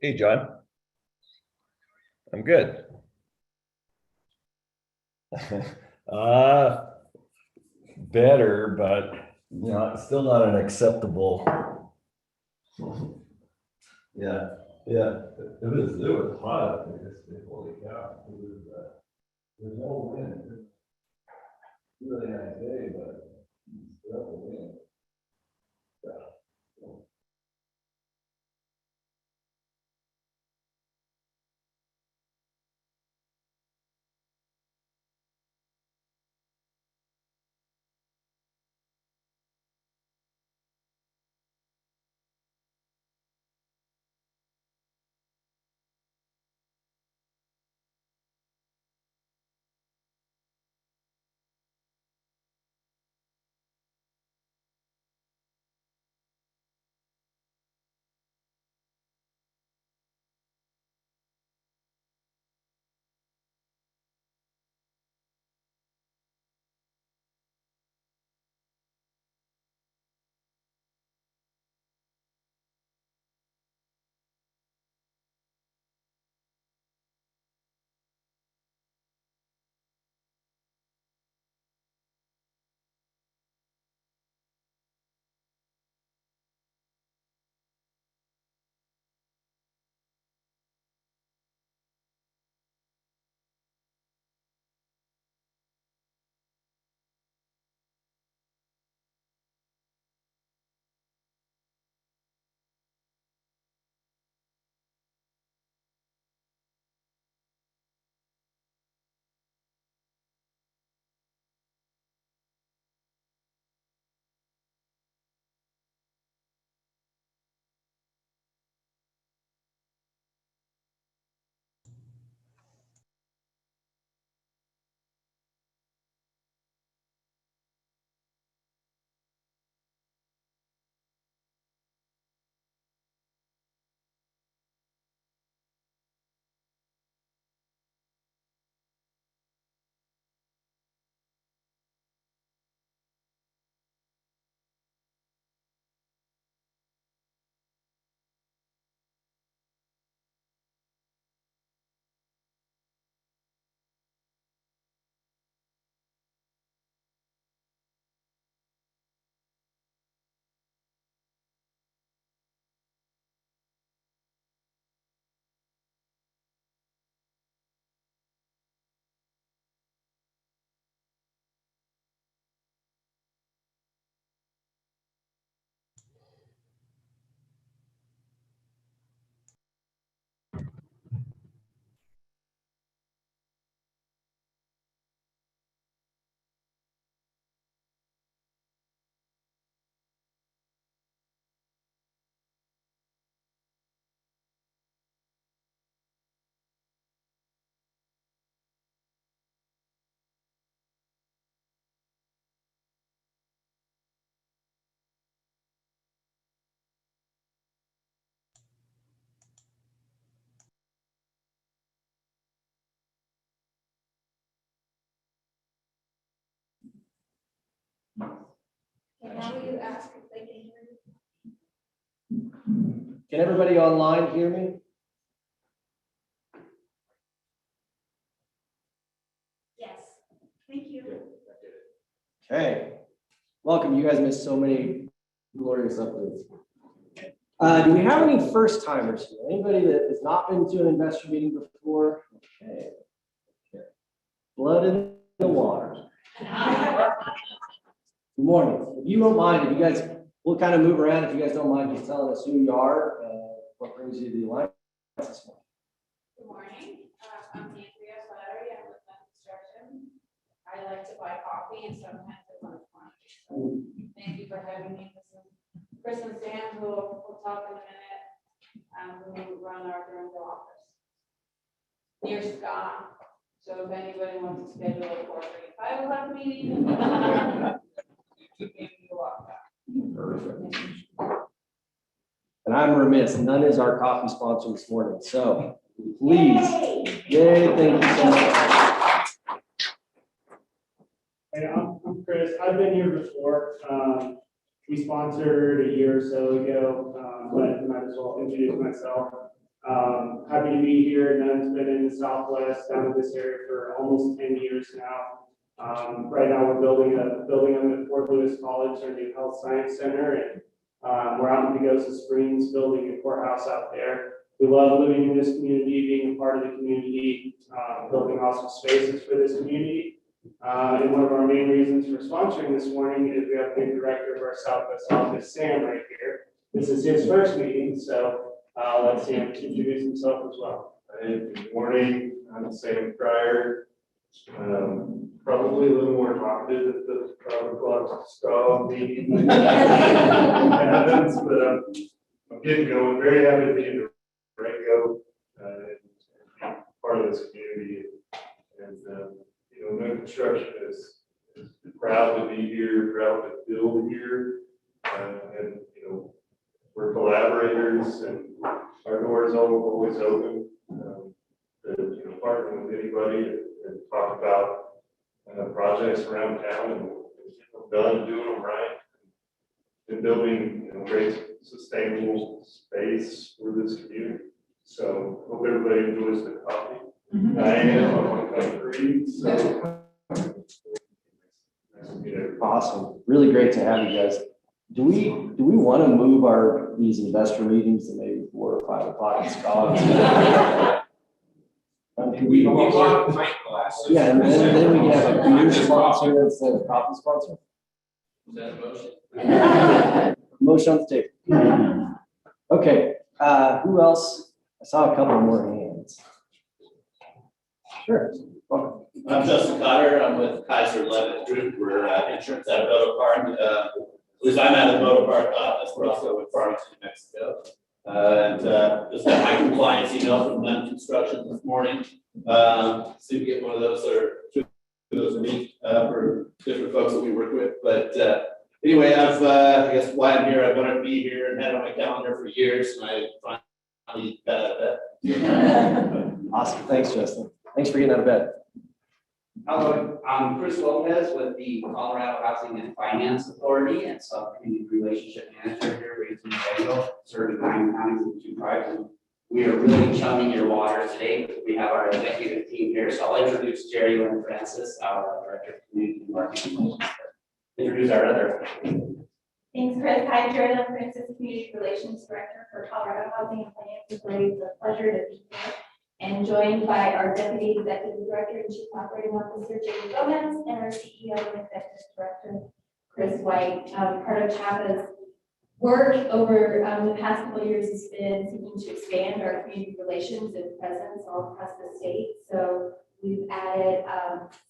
Hey, John. I'm good. Better, but it's still not an acceptable. Yeah, yeah. It was hot up there yesterday. Holy cow. There's no wind. Really nice day, but still no wind. Yeah. Now you ask if they can hear you. Can everybody online hear me? Yes, thank you. Okay. Welcome. You guys missed so many glorious updates. Do we have any first timers here? Anybody that has not been to an investor meeting before? Okay. Blood in the water. Good morning. If you don't mind, if you guys, we'll kind of move around. If you guys don't mind just telling us who you are, what brings you to the Alliance this morning. Good morning. I'm Andrea Slattery. I'm with Sun Construction. I like to buy coffee and sometimes I want to. So thank you for having me. This is Chris and Sam, who we'll talk in a minute, who run our Durham office. Near Scott. So if anybody wants to schedule a 4:35 o'clock meeting, give me a walk back. Perfect. And I'm remiss, none is our coffee sponsor this morning. So please, yay, thank you so much. Hey, I'm Chris. I've been here before. We sponsored a year or so ago, but I might as well introduce myself. Happy to be here. Nunn's been in the Southwest, down in this area for almost 10 years now. Right now, we're building a building at Fort Lewis College, our new health science center, and we're out in Pagosa Springs, building a courthouse out there. We love living in this community, being a part of the community, building awesome spaces for this community. And one of our main reasons for sponsoring this morning is we have the director of our Southwest office, Sam, right here. This is his first meeting, so let's Sam introduce himself as well. Hey, good morning, I'm Sam Cryer. Probably a little more talkative at the 5 o'clock straw meeting happens, but I'm getting going. Very happy to be in Durango and part of this community. And Nunn Construction is proud to be here, proud to build here, and we're collaborators, and our doors are always open. To partner with anybody and talk about projects around town and get them done and doing them right, and building great sustainable space for this community. So hope everybody enjoys the coffee. I am on country, so nice to meet everybody. Awesome. Really great to have you guys. Do we want to move these investor meetings to maybe 4 or 5 o'clock in Scotland? We want pint glasses. Yeah, and then we can have a beer sponsor instead of a coffee sponsor. Is that a motion? Motion on the table. Okay, who else? I saw a couple more hands. Sure. Welcome. I'm Justin Cotter. I'm with Kaiser Levitt Group. We're insurance out of Bodo Park. At least I'm out of the Bodo Park office. We're also in Farmington, New Mexico. Just got my compliance email from Nunn Construction this morning. See if we get one of those, or two of those are me for different folks that we work with. But anyway, I guess why I'm here, I wanted to be here and had it on my calendar for years, and I finally got out of bed. Awesome. Thanks, Justin. Thanks for getting out of bed. Hello, I'm Chris Lopez with the Colorado Housing and Finance Authority, and so I'm community relationship manager here, raised in Durango, serving 9 counties and 2 tribes. And we are really chumming your waters today because we have our executive team here. So I'll introduce Jerry Lynn Francis, our Director of Community Marketing. Introduce our other. Thanks, Chris. Hi, Jerry Lynn Francis, Community Relations Director for Colorado Housing and Finance Authority. It's a pleasure to be here. And joined by our Deputy Executive Director and Chief Operating Officer, Jamie Gomez, and our CEO and Executive Director, Chris White. Part of CHAPA's work over the past couple of years has been seeking to expand our community relations and presence all across the state. So we've added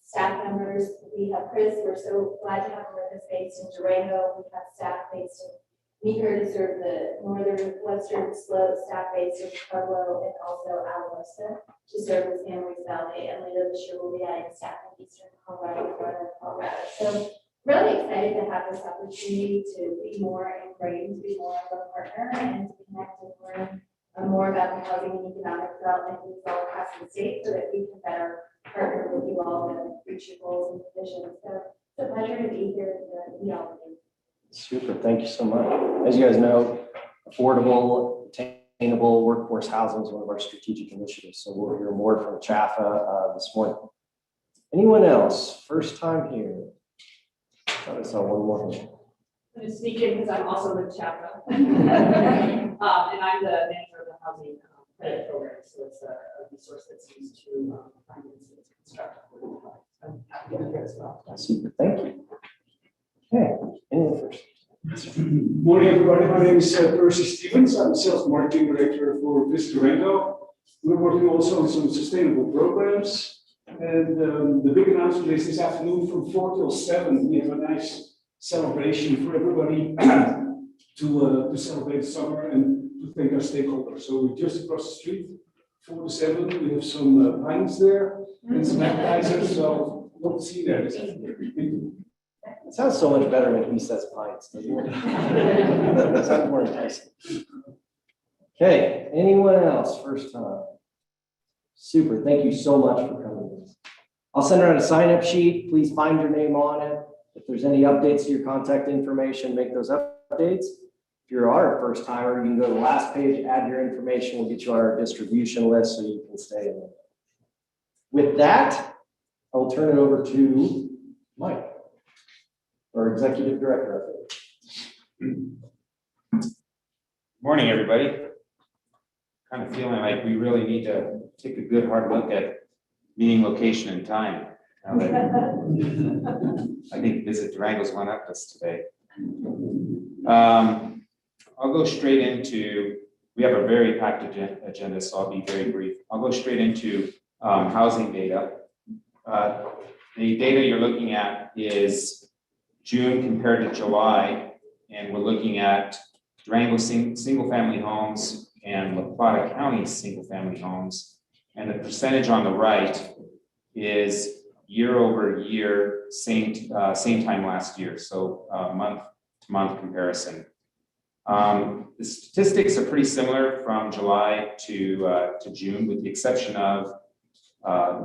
staff members. We have Chris. We're so glad to have him with us based in Durango. We have staff based in Meeker to serve the northern western slope, staff based in Pueblo, and also Alamosa to serve the San Luis Valley. And later this year, we'll be adding staff in eastern Colorado, northern Colorado. So really excited to have this opportunity to be more ingrained, to be more of a partner, and to connect and learn more about the housing and economic development needs all across the state, so that we can better partner with you all and reach your goals and visions. So it's a pleasure to be here and meet all of you. Super. Thank you so much. As you guys know, affordable, attainable workforce housing is one of our strategic initiatives. So we'll hear more from CHAFA this morning. Anyone else? First time here. I saw one more. I'm going to sneak in because I'm also with CHAPA. And I'm the manager of the housing credit program. So it's a resource that's used to finance and construct. I'm happy to be here as well. Super. Thank you. Okay. Anyone first? Morning, everybody. My name is Percy Stevens. I'm Sales Marketing Director for Visit Durango. We're working also on some sustainable programs. And the big announcement is this afternoon from 4 till 7. We have a nice celebration for everybody to celebrate summer and to thank our stakeholders. So we're just across the street, 4 to 7. We have some pints there and some appetizers. So hope to see you there this afternoon. It sounds so much better when he says pints, doesn't it? That sounds more enticing. Okay, anyone else? First time. Super. Thank you so much for coming. I'll send around a sign-up sheet. Please find your name on it. If there's any updates to your contact information, make those updates. If you are a first timer, you can go to the last page, add your information, we'll get you on our distribution list so you can stay in it. With that, I'll turn it over to Mike, our Executive Director. Morning, everybody. Kind of feeling like we really need to take a good hard look at meeting location and time. Now that I think Visit Durango's one up us today. I'll go straight into, we have a very packed agenda, so I'll be very brief. I'll go straight into housing data. The data you're looking at is June compared to July, and we're looking at Durango single-family homes and La Plata County single-family homes. And the percentage on the right is year over year, same time last year, so month-to-month comparison. The statistics are pretty similar from July to June, with the exception of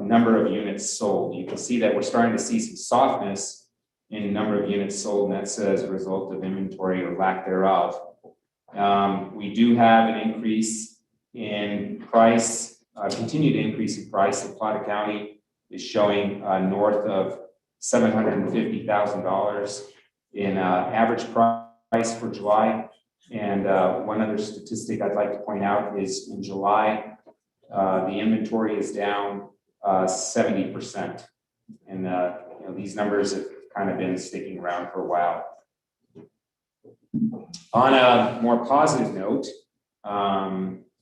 number of units sold. You can see that we're starting to see some softness in number of units sold, and that's as a result of inventory or lack thereof. We do have an increase in price, continued increase in price. La Plata County is showing north of $750,000 in average price for July. And one other statistic I'd like to point out is in July, the inventory is down 70%. And these numbers have kind of been sticking around for a while. On a more positive note,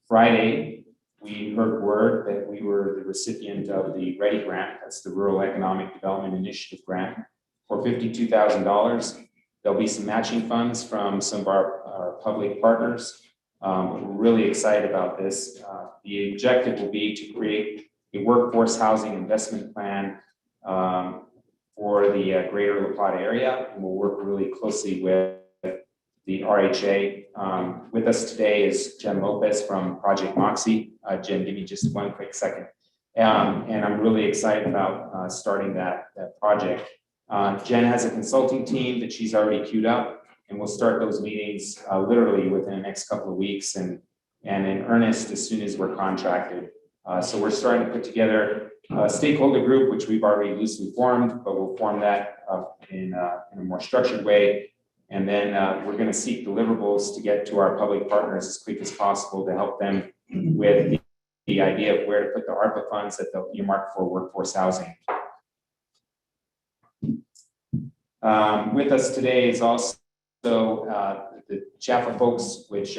Friday, we heard word that we were the recipient of the READY grant. That's the Rural Economic Development Initiative grant for $52,000. There'll be some matching funds from some of our public partners. We're really excited about this. The objective will be to create a workforce housing investment plan for the greater La Plata area, and we'll work really closely with the RHA. With us today is Jen Lopez from Project Moxie. Jen, give me just one quick second. And I'm really excited about starting that project. Jen has a consulting team that she's already queued up, and we'll start those meetings literally within the next couple of weeks and in earnest as soon as we're contracted. So we're starting to put together a stakeholder group, which we've already loosely formed, but we'll form that in a more structured way. And then we're going to seek deliverables to get to our public partners as quick as possible to help them with the idea of where to put the ARPA funds that they'll earmark for workforce housing. With us today is also the Chapel folks, which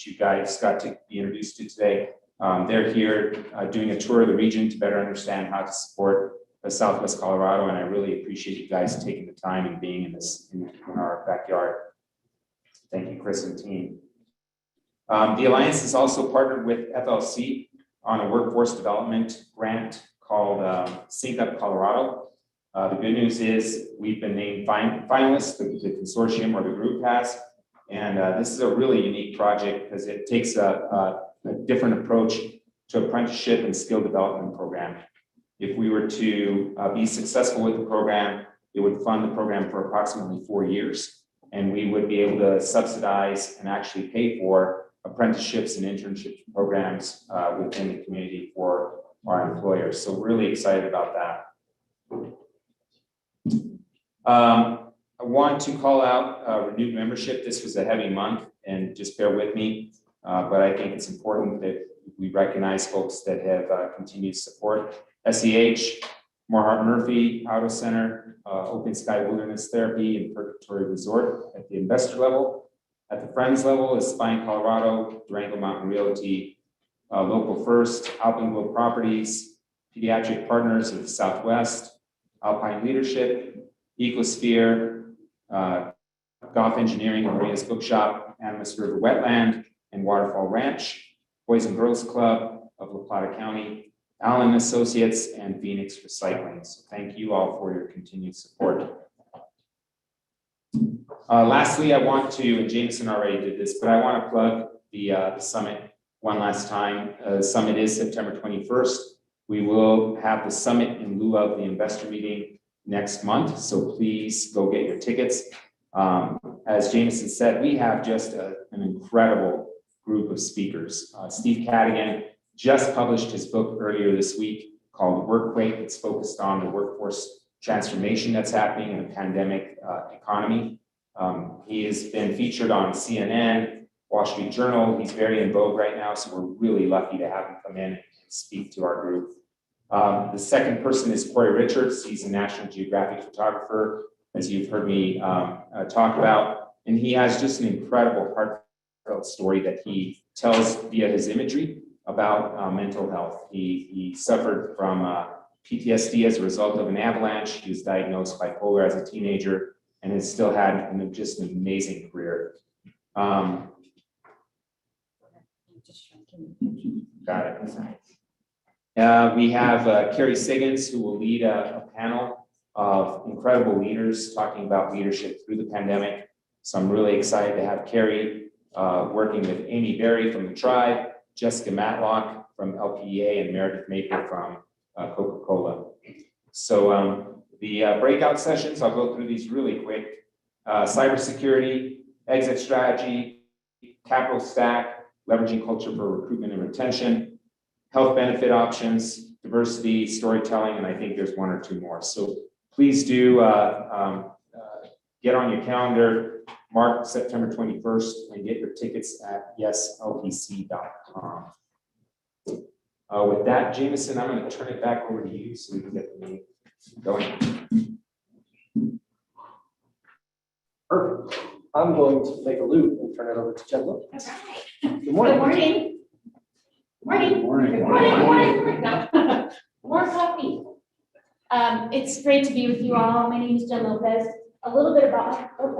you guys got to be introduced to today. They're here doing a tour of the region to better understand how to support Southwest Colorado, and I really appreciate you guys taking the time and being in our backyard. Thank you, Chris and team. The Alliance is also partnered with FLC on a workforce development grant called Sync Up Colorado. The good news is we've been named finalists, the consortium or the group has, and this is a really unique project because it takes a different approach to apprenticeship and skill development program. If we were to be successful with the program, it would fund the program for approximately 4 years, and we would be able to subsidize and actually pay for apprenticeships and internship programs within the community for our employers. So we're really excited about that. I want to call out renewed membership. This was a heavy month, and just bear with me, but I think it's important that we recognize folks that have continued support. SEH, Moorheart Murphy Auto Center, Open Sky Wilderness Therapy and Purgatory Resort at the investor level. At the friends level is Spine Colorado, Durango Mountain Realty, Local First, Alpenglow Properties, Pediatric Partners of the Southwest, Alpine Leadership, Ecosphere, Goff Engineering and Maria's Bookshop, Animas River Wetland and Waterfall Ranch, Boys and Girls Club of La Plata County, Allen Associates, and Phoenix Recycling. So thank you all for your continued support. Lastly, I want to, and Jameson already did this, but I want to plug the summit one last time. The summit is September 21st. We will have the summit in lieu of the investor meeting next month, so please go get your tickets. as Jameson said, we have just an incredible group of speakers. Steve Cadigan just published his book earlier this week called Workquake. It's focused on the workforce transformation that's happening in a pandemic economy. He has been featured on CNN, Wall Street Journal. He's very in vogue right now, so we're really lucky to have him come in and speak to our group. The second person is Corey Richards. He's a National Geographic photographer, as you've heard me talk about, and he has just an incredible heartfelt story that he tells via his imagery about mental health. He suffered from PTSD as a result of an avalanche. He was diagnosed bipolar as a teenager and has still had just an amazing career. Got it. We have Carrie Siggins, who will lead a panel of incredible leaders talking about leadership through the pandemic. So I'm really excited to have Carrie working with Amy Berry from the Tribe, Jessica Matlock from LPEA, and Meredith Maple from Coca-Cola. So the breakout sessions, I'll go through these really quick. Cybersecurity, exit strategy, capital stack, leveraging culture for recruitment and retention, health benefit options, diversity, storytelling, and I think there's one or two more. So please do get on your calendar, mark September 21st, and get your tickets at yeslpc.com. With that, Jameson, I'm going to turn it back over to you so we can get the meeting going. Perfect. I'm going to take a loop and turn it over to Jen Lopez. Okay. Good morning. Good morning. Morning. Good morning. No. More coffee. It's great to be with you all. My name is Jen Lopez. A little bit about, I got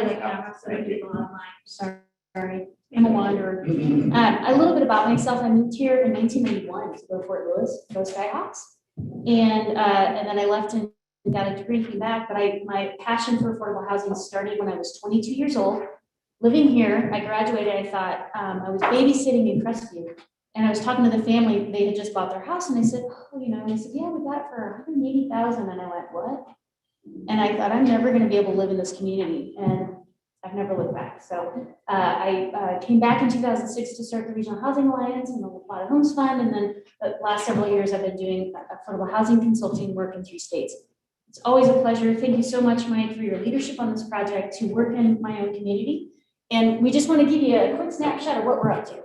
the camera, so people online. Sorry, I'm a wanderer. A little bit about myself. I moved here in 1991 to go to Fort Lewis, go Skyhawks. And then I left and got a degree, came back, but my passion for affordable housing started when I was 22 years old. Living here, I graduated, I thought, I was babysitting in Crestview, and I was talking to the family, they had just bought their house, and I said, oh, you know, and they said, yeah, we got it for $180,000, and I went, what? And I thought, I'm never gonna be able to live in this community, and I've never looked back. So I came back in 2006 to start the Regional Housing Alliance and the Plata Homes Fund, and then the last several years I've been doing affordable housing consulting work in 3 states. It's always a pleasure. Thank you so much, Mike, for your leadership on this project to work in my own community. And we just want to give you a quick snapshot of what we're up to.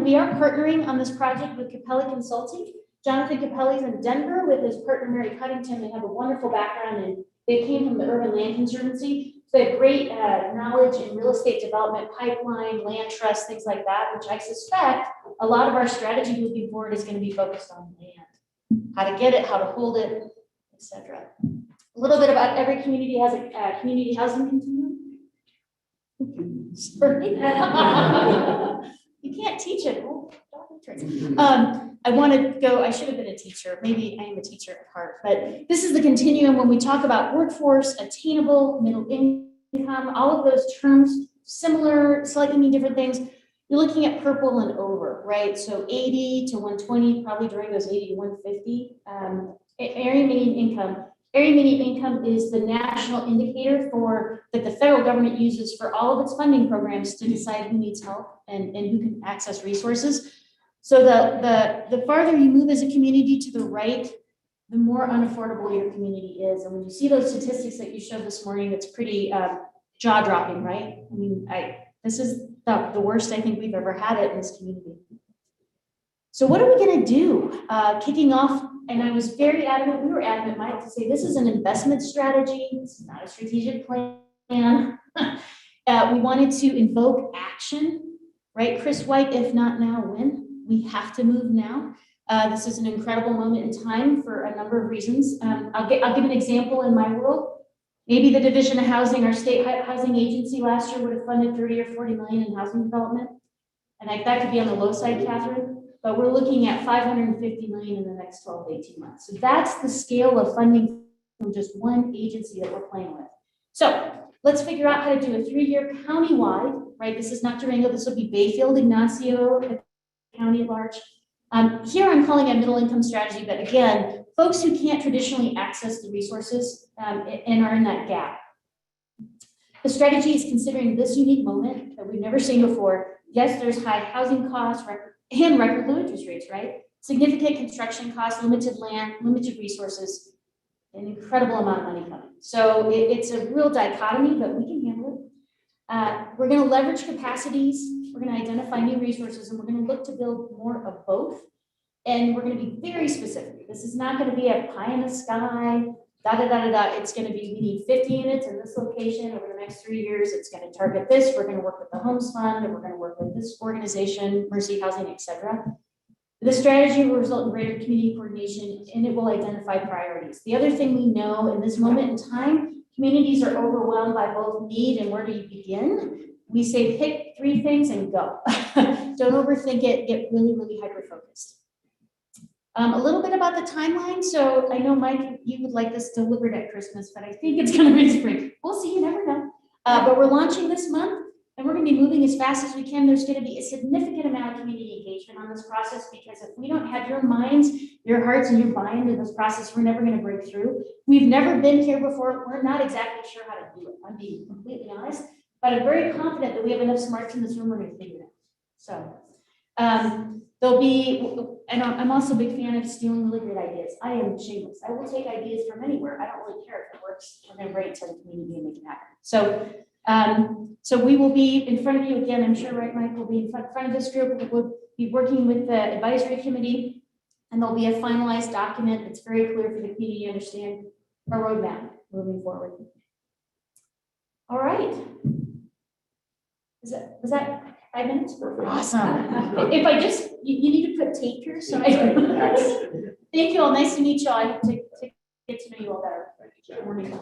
We are partnering on this project with Capelli Consulting. Jonathan Capelli's in Denver with his partner, Mary Cuddington. They have a wonderful background and they came from the Urban Land Conservancy. So they have great knowledge in real estate development, pipeline, land trust, things like that, which I suspect a lot of our strategy moving forward is going to be focused on land. How to get it, how to hold it, etc. A little bit about every community has a community housing continuum. You can't teach it. Oh, I should have been a teacher. Maybe I am a teacher at heart, but this is the continuum when we talk about workforce, attainable, middle income, all of those terms, similar, slightly mean different things. You're looking at purple and over, right? So 80 to 120, probably during those 80 to 150. Area median income. Area median income is the national indicator that the federal government uses for all of its funding programs to decide who needs help and who can access resources. So the farther you move as a community to the right, the more unaffordable your community is. And when you see those statistics that you showed this morning, it's pretty jaw-dropping, right? I mean, this is the worst I think we've ever had it in this community. So what are we going to do? Kicking off, and I was very adamant, we were adamant, Mike, to say this is an investment strategy. This is not a strategic plan. We wanted to invoke action, right? Chris White, if not now, when? We have to move now. This is an incredible moment in time for a number of reasons. I'll give an example in my world. Maybe the Division of Housing, our state housing agency last year would have funded 30 or 40 million in housing development. And that could be on the low side, Catherine, but we're looking at 550 million in the next 12 to 18 months. So that's the scale of funding from just one agency that we're playing with. So let's figure out how to do a 3-year county-wide, right? This is not Durango, this will be Bayfield, Ignacio, county at large. Here I'm calling it a middle income strategy, but again, folks who can't traditionally access the resources and are in that gap. The strategy is considering this unique moment that we've never seen before. Yes, there's high housing costs and record low interest rates, right? Significant construction costs, limited land, limited resources, an incredible amount of money coming. So it's a real dichotomy, but we can handle it. We're going to leverage capacities. We're going to identify new resources, and we're going to look to build more of both. And we're going to be very specific. This is not going to be a pie in the sky, It's going to be, we need 50 units in this location over the next 3 years. It's going to target this. We're going to work with the Homes Fund, and we're going to work with this organization, Mercy Housing, et cetera. The strategy will result in greater community coordination, and it will identify priorities. The other thing we know in this moment in time, communities are overwhelmed by both need and where do you begin. We say pick 3 things and go. Don't overthink it, get really, really hyper-focused. A little bit about the timeline. So I know, Mike, you would like this delivered at Christmas, but I think it's going to be spring. We'll see, you never know. But we're launching this month, and we're going to be moving as fast as we can. There's going to be a significant amount of community engagement on this process, because if we don't have your minds, your hearts, and your buy-in to this process, we're never going to break through. We've never been here before. We're not exactly sure how to do it. I'm being completely honest, but I'm very confident that we have enough smarts in this room. We're going to figure it out. So there'll be, and I'm also a big fan of stealing really great ideas. I am shameless. I will take ideas from anywhere. I don't really care if it works. We're going to bring it to the community and make it happen. So we will be in front of you again. I'm sure, right, Mike, we'll be in front of this group. We'll be working with the advisory committee, and there'll be a finalized document that's very clear for the community to understand our roadmap moving forward. All right. Was that 5 minutes? Awesome. If I just, you need to put tape here, so I thank you all. Nice to meet you all. I hope to get to know you all better. Good morning.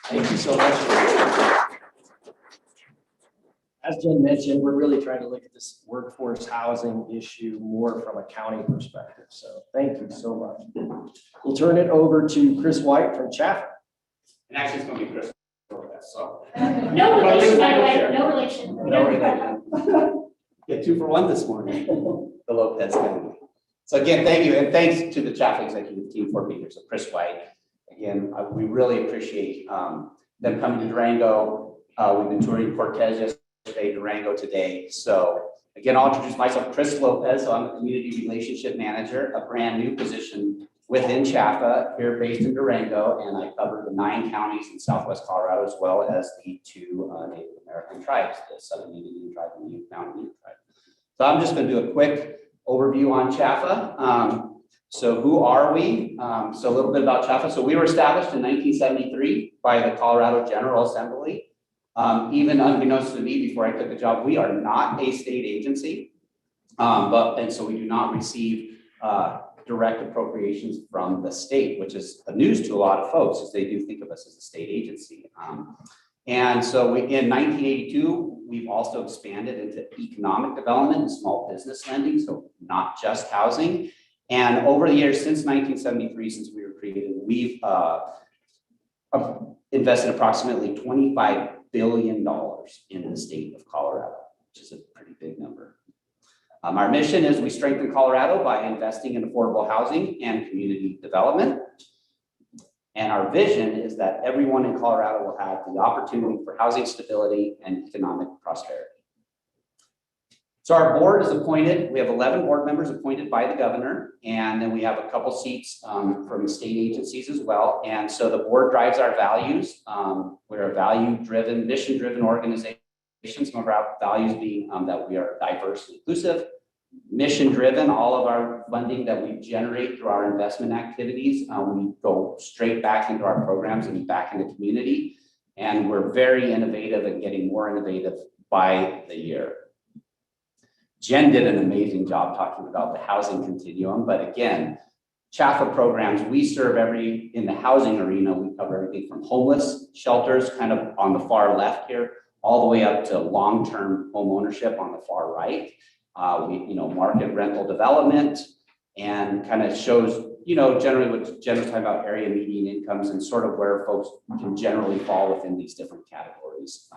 Thank you so much. As Jen mentioned, we're really trying to look at this workforce housing issue more from a county perspective. So thank you so much. We'll turn it over to Chris White from Chaffin. And actually, it's going to be Chris. So. No relation, by the way. No relation. No relation. Get 2 for 1 this morning. The Lopez family. So again, thank you, and thanks to the Chaffin executive team for being here. So Chris White, again, we really appreciate them coming to Durango. We've been touring Cortez yesterday, Durango today. So again, I'll introduce myself, Chris Lopez. So I'm a community relationship manager, a brand new position within Chaffin, here based in Durango, and I cover the 9 counties in Southwest Colorado, as well as the 2 Native American tribes, the Southern Indian Tribe and the Mountain Indian Tribe. So I'm just going to do a quick overview on Chaffin. So who are we? So a little bit about Chaffin. So we were established in 1973 by the Colorado General Assembly. Even unbeknownst to me before I took the job, we are not a state agency, and so we do not receive direct appropriations from the state, which is a news to a lot of folks, as they do think of us as a state agency. And so in 1982, we've also expanded into economic development and small business lending, so not just housing. And over the years, since 1973, since we were created, we've invested approximately $25 billion in the state of Colorado, which is a pretty big number. Our mission is we strengthen Colorado by investing in affordable housing and community development. And our vision is that everyone in Colorado will have the opportunity for housing stability and economic prosperity. So our board is appointed. We have 11 board members appointed by the governor, and then we have a couple seats from state agencies as well. And so the board drives our values. We're a value-driven, mission-driven organization. Some of our values being that we are diverse and inclusive, mission-driven. All of our funding that we generate through our investment activities, we go straight back into our programs and back in the community. And we're very innovative and getting more innovative by the year. Jen did an amazing job talking about the housing continuum, but again, Chaffin programs, we serve in the housing arena, we cover everything from homeless shelters, kind of on the far left here, all the way up to long-term home ownership on the far right. Market rental development, and kind of shows, generally what Jen was talking about, area median incomes and sort of where folks can generally fall within these different categories.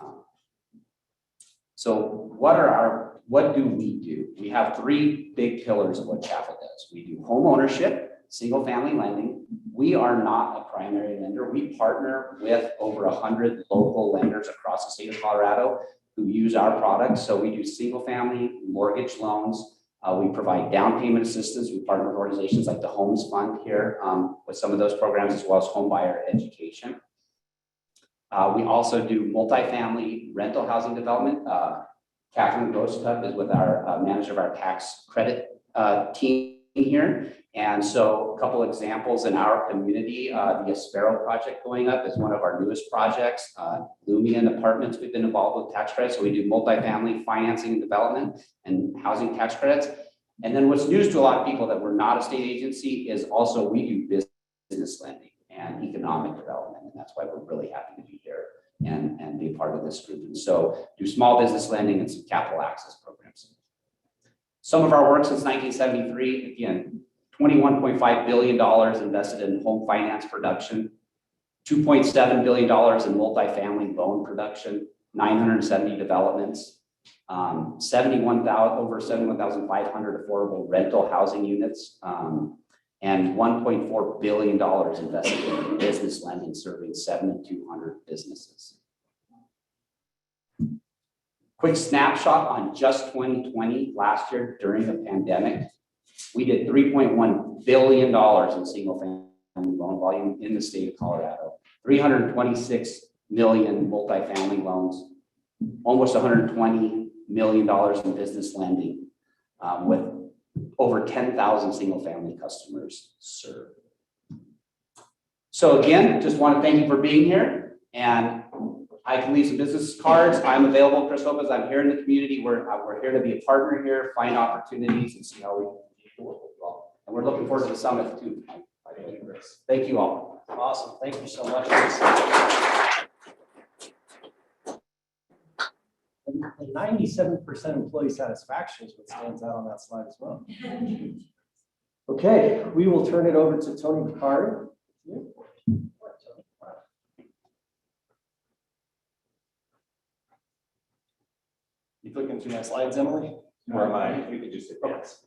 So what do we do? We have 3 big pillars of what Chaffin does. We do home ownership. single-family lending. We are not a primary lender. We partner with over 100 local lenders across the state of Colorado who use our products. So we do single-family mortgage loans. We provide down payment assistance. We partner with organizations like the Homes Fund here with some of those programs, as well as home buyer education. We also do multifamily rental housing development. Catherine Grostup is with our manager of our tax credit team here. And so a couple examples in our community, the Aspero project going up is one of our newest projects. Lumion Apartments, we've been involved with tax credits. So we do multifamily financing and development and housing tax credits. And then what's news to a lot of people that we're not a state agency is also we do business lending and economic development. And that's why we're really happy to be here and be a part of this group. And so do small business lending and some capital access programs. Some of our work since 1973, again, $21.5 billion invested in home finance production, $2.7 billion in multifamily loan production, 970 developments, over 71,500 affordable rental housing units, and $1.4 billion invested in business lending, serving 7,200 businesses. Quick snapshot on just 2020, last year during the pandemic. We did $3.1 billion in single family loan volume in the state of Colorado, 326 million multifamily loans, almost $120 million in business lending, with over 10,000 single family customers served. So again, just want to thank you for being here, and I can leave some business cards. I'm available, Chris Lopez. I'm here in the community. We're here to be a partner here, find opportunities, and see how we can work with you all. And we're looking forward to the summit too. Thank you all. Awesome. Thank you so much. And 97% employee satisfaction is what stands out on that slide as well. Okay, we will turn it over to Tony Picard. You clicking through my slides, Emily? Or am I? You could just advance.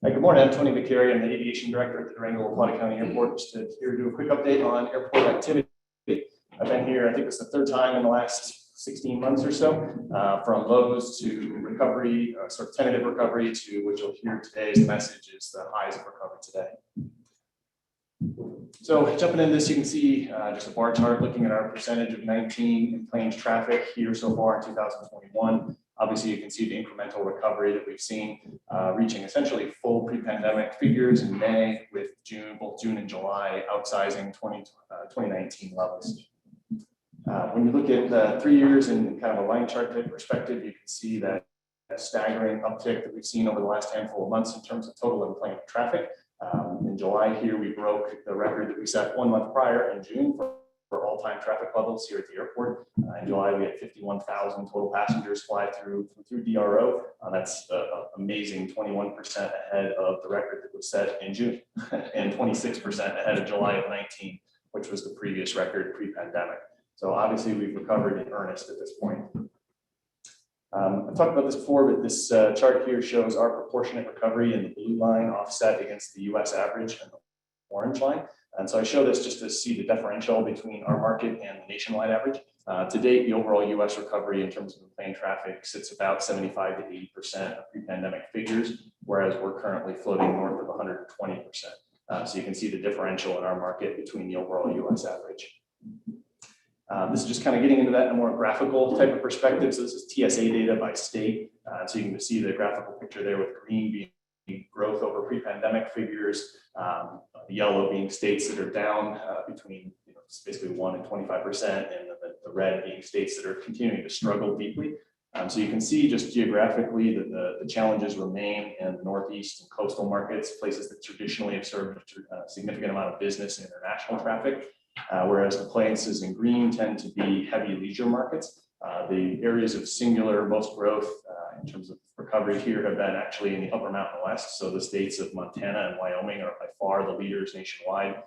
Hi, good morning. I'm Tony Vicari. I'm the aviation director at the Durango-La County Airport. Just here to do a quick update on airport activity. I've been here, I think it's the third time in the last 16 months or so, from lows to recovery, sort of tentative recovery to what you'll hear today is the message is the highs of recovery today. So jumping into this, you can see just a bar chart looking at our percentage of 19 in planes traffic here so far in 2021. Obviously, you can see the incremental recovery that we've seen, reaching essentially full pre-pandemic figures in May, with both June and July outsizing 2019 levels. When you look at the 3 years in kind of a line chart type perspective, you can see that staggering uptick that we've seen over the last handful of months in terms of total in-plane traffic. In July here, we broke the record that we set 1 month prior in June for all-time traffic levels here at the airport. In July, we had 51,000 total passengers fly through DRO. That's amazing, 21% ahead of the record that was set in June and 26% ahead of July of 19, which was the previous record pre-pandemic. So obviously we've recovered in earnest at this point. I've talked about this before, but this chart here shows our proportionate recovery in the blue line offset against the US average and the orange line. And so I show this just to see the differential between our market and the nationwide average. To date, the overall US recovery in terms of plane traffic sits about 75 to 80% of pre-pandemic figures, whereas we're currently floating north of 120%. So you can see the differential in our market between the overall US average. This is just kind of getting into that in a more graphical type of perspective. So this is TSA data by state. So you can see the graphical picture there with green being growth over pre-pandemic figures, the yellow being states that are down between basically 1% and 25%, and the red being states that are continuing to struggle deeply. So you can see just geographically that the challenges remain in the Northeast and coastal markets, places that traditionally have served a significant amount of business and international traffic. Whereas the places in green tend to be heavy leisure markets. The areas of singular most growth in terms of recovery here have been actually in the upper Mountain West. So the states of Montana and Wyoming are by far the leaders nationwide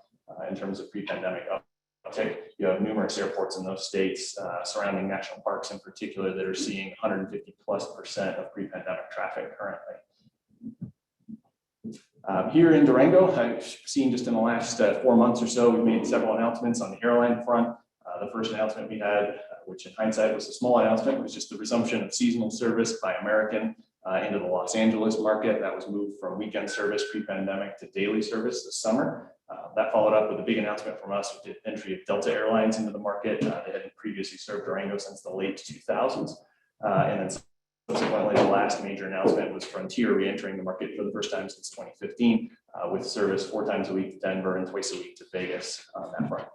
in terms of pre-pandemic uptick. You have numerous airports in those states, surrounding national parks in particular, that are seeing 150+% of pre-pandemic traffic currently. Here in Durango, I've seen just in the last 4 months or so, we've made several announcements on the airline front. The first announcement we had, which in hindsight was a small announcement, was just the resumption of seasonal service by American into the Los Angeles market. That was moved from weekend service pre-pandemic to daily service this summer. That followed up with a big announcement from us with the entry of Delta Airlines into the market. They hadn't previously served Durango since the late 2000s. And then subsequently, the last major announcement was Frontier re-entering the market for the first time since 2015 with service 4 times a week to Denver and twice a week to Vegas on that front.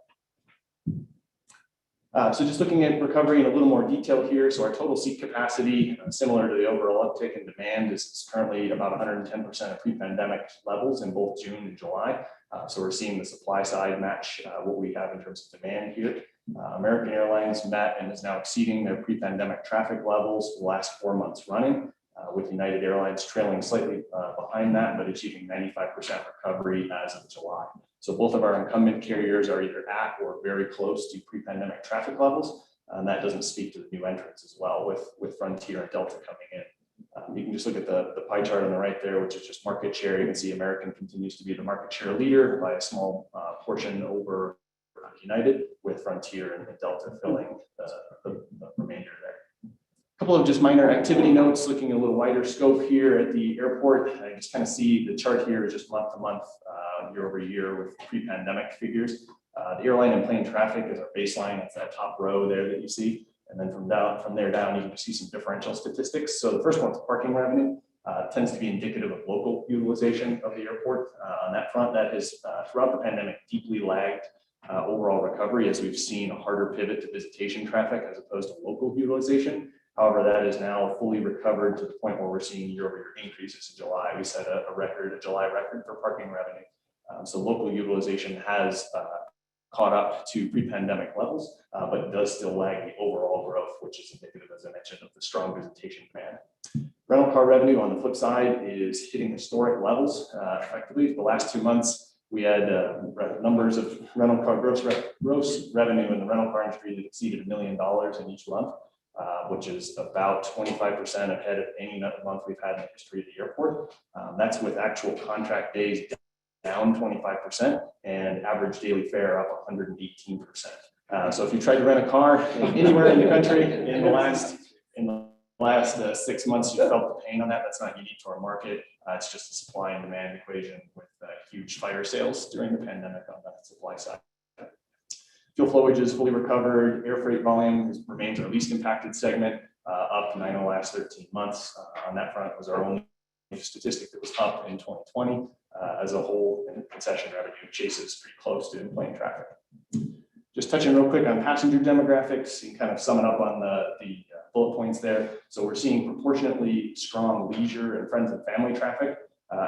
So just looking at recovery in a little more detail here. So our total seat capacity, similar to the overall uptick in demand, is currently about 110% of pre-pandemic levels in both June and July. So we're seeing the supply side match what we have in terms of demand here. American Airlines met and is now exceeding their pre-pandemic traffic levels the last 4 months running, with United Airlines trailing slightly behind that, but achieving 95% recovery as of July. So both of our incumbent carriers are either at or very close to pre-pandemic traffic levels. And that doesn't speak to the new entrants as well with Frontier and Delta coming in. You can just look at the pie chart on the right there, which is just market share. You can see American continues to be the market share leader by a small portion over United, with Frontier and Delta filling the remainder there. A couple of just minor activity notes, looking a little wider scope here at the airport. I just kind of see the chart here is just month to month, year over year with pre-pandemic figures. The airline and plane traffic is our baseline. That's that top row there that you see. And then from there down, you can see some differential statistics. So the first one's parking revenue. Tends to be indicative of local utilization of the airport. On that front, that has throughout the pandemic deeply lagged overall recovery, as we've seen a harder pivot to visitation traffic as opposed to local utilization. However, that is now fully recovered to the point where we're seeing year-over-year increases in July. We set a July record for parking revenue. So local utilization has caught up to pre-pandemic levels, but does still lag the overall growth, which is indicative, as I mentioned, of the strong visitation demand. Rental car revenue on the flip side is hitting historic levels. Effectively, the last 2 months, we had numbers of rental car gross revenue in the rental car industry that exceeded $1 million in each month, which is about 25% ahead of any month we've had in the history of the airport. That's with actual contract days down 25% and average daily fare up 118%. So if you tried to rent a car anywhere in the country in the last 6 months, you felt the pain on that. That's not unique to our market. It's just a supply and demand equation with huge fire sales during the pandemic on the supply side. Fuel flowage is fully recovered. Air freight volume remains our least impacted segment, up 9 of the last 13 months. On that front was our only statistic that was up in 2020 as a whole, and concession revenue chases pretty close to in-plane traffic. Just touching real quick on passenger demographics, you can kind of sum it up on the bullet points there. So we're seeing proportionately strong leisure and friends and family traffic